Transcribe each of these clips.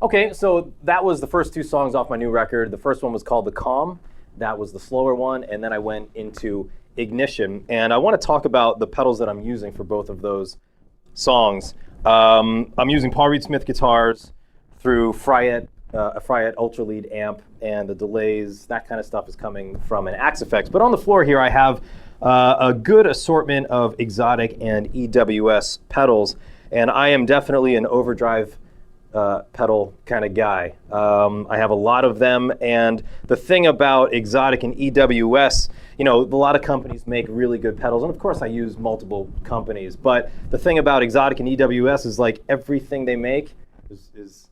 Okay, so that was the first two songs off my new record. The first one was called The Calm. That was the slower one, and then I went into Ignition. And I want to talk about the pedals that I'm using for both of those songs. I'm using Paul Reed Smith guitars through a Fryette Ultra Lead amp, and the delays, that kind of stuff is coming from an Axe Effects. But on the floor here I have a good assortment of exotic and EWS pedals, and I am definitely an overdrive pedal kind of guy. I have a lot of them, and the thing about exotic and EWS, you know, a lot of companies make really good pedals, and of course I use multiple companies, but the thing about exotic and EWS is like everything they make is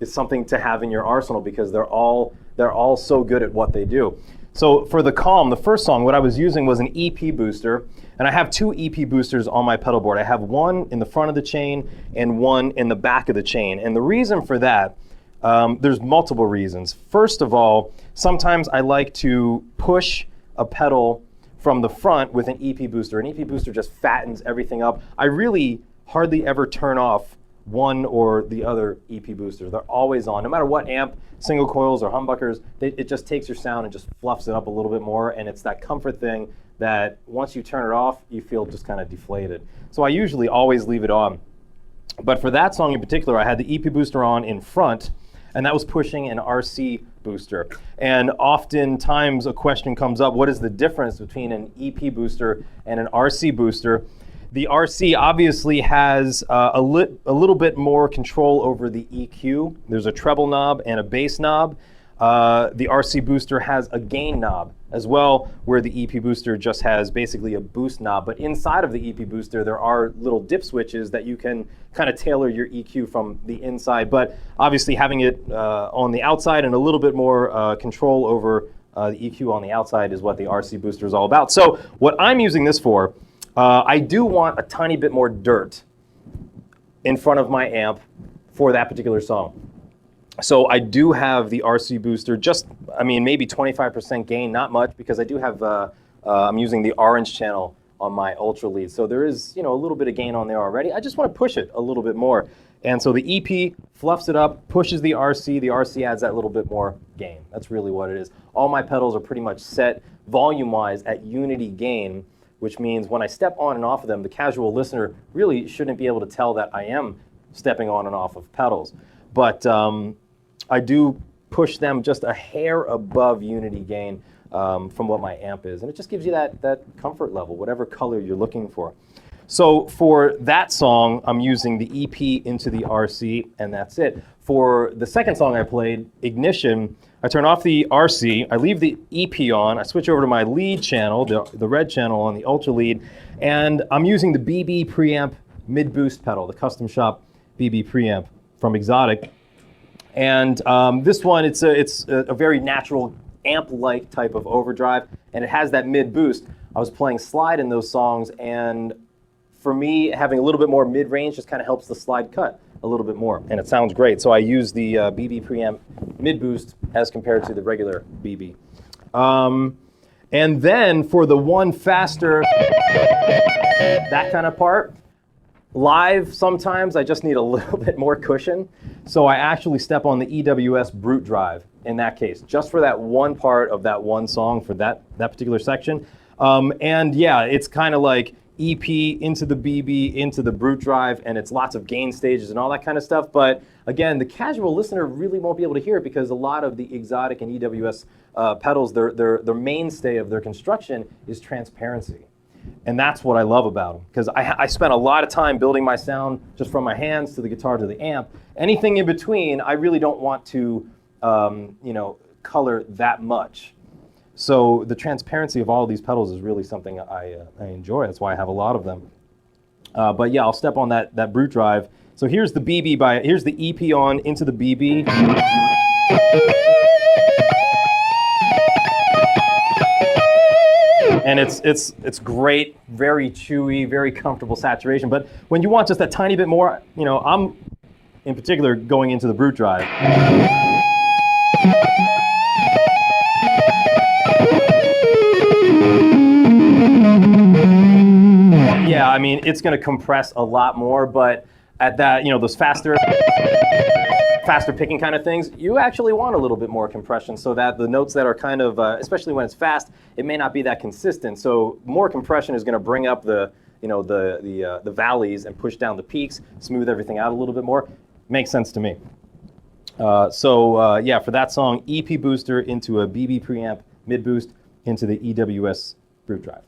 something to have in your arsenal because they're all so good at what they do. So for the Calm, the first song, what I was using was an EP booster, and I have two EP boosters on my pedal board. I have one in the front of the chain and one in the back of the chain. And the reason for that, there's multiple reasons. First of all, sometimes I like to push a pedal from the front with an EP booster. An EP booster just fattens everything up. I really hardly ever turn off one or the other EP boosters. They're always on. No matter what amp, single coils or humbuckers, it just takes your sound and just fluffs it up a little bit more, and it's that comfort thing that once you turn it off, you feel just kind of deflated. So I usually always leave it on. But for that song in particular, I had the EP booster on in front, and that was pushing an RC booster. And oftentimes a question comes up, what is the difference between an EP booster and an RC booster? The RC obviously has a little bit more control over the EQ. There's a treble knob and a bass knob. The RC booster has a gain knob as well, where the EP booster just has basically a boost knob. But inside of the EP booster, there are little dip switches that you can kind of tailor your EQ from the inside. But obviously having it on the outside and a little bit more control over the EQ on the outside is what the RC booster is all about. So what I'm using this for, I do want a tiny bit more dirt in front of my amp for that particular song. So I do have the RC booster, just, I mean, maybe 25% gain, not much, because I do have, I'm using the orange channel on my Ultra Lead. So there is, you know, a little bit of gain on there already. I just want to push it a little bit more. And so the EP fluffs it up, pushes the RC adds that little bit more gain. That's really what it is. All my pedals are pretty much set volume-wise at unity gain, which means when I step on and off of them, the casual listener really shouldn't be able to tell that I am stepping on and off of pedals. But I do push them just a hair above unity gain from what my amp is. And it just gives you that comfort level, whatever color you're looking for. So for that song, I'm using the EP into the RC, and that's it. For the second song I played, Ignition, I turn off the RC, I leave the EP on, I switch over to my lead channel, the red channel on the Ultra Lead, and I'm using the BB preamp mid-boost pedal, the custom shop BB preamp from Exotic. And this one, it's a very natural amp-like type of overdrive, and it has that mid-boost. I was playing slide in those songs, and for me, having a little bit more mid-range just kind of helps the slide cut a little bit more, and it sounds great. So I use the BB preamp mid-boost as compared to the regular BB. And then for the one faster, that kind of part, live sometimes I just need a little bit more cushion. So I actually step on the EWS Brute Drive in that case, just for that one part of that one song for that particular section. And yeah, it's kind of like EP into the BB, into the Brute Drive, and it's lots of gain stages and all that kind of stuff. But again, the casual listener really won't be able to hear it because a lot of the Exotic and EWS pedals, their mainstay of their construction is transparency. And that's what I love about them, because I spent a lot of time building my sound just from my hands to the guitar to the amp. Anything in between, I really don't want to color that much. So the transparency of all of these pedals is really something I enjoy. That's why I have a lot of them. But yeah, I'll step on that Brute Drive. So here's the BB here's the EP on into the BB. And it's great, very chewy, very comfortable saturation. But when you want just a tiny bit more, you know, I'm in particular going into the Brute Drive. Yeah, I mean, it's going to compress a lot more, but at that, you know, those faster faster picking kind of things, you actually want a little bit more compression so that the notes that are kind of, especially when it's fast, it may not be that consistent. So more compression is going to bring up the valleys and push down the peaks, smooth everything out a little bit more. Makes sense to me. Yeah, for that song, EP booster into a BB preamp mid boost into the EWS Brute Drive.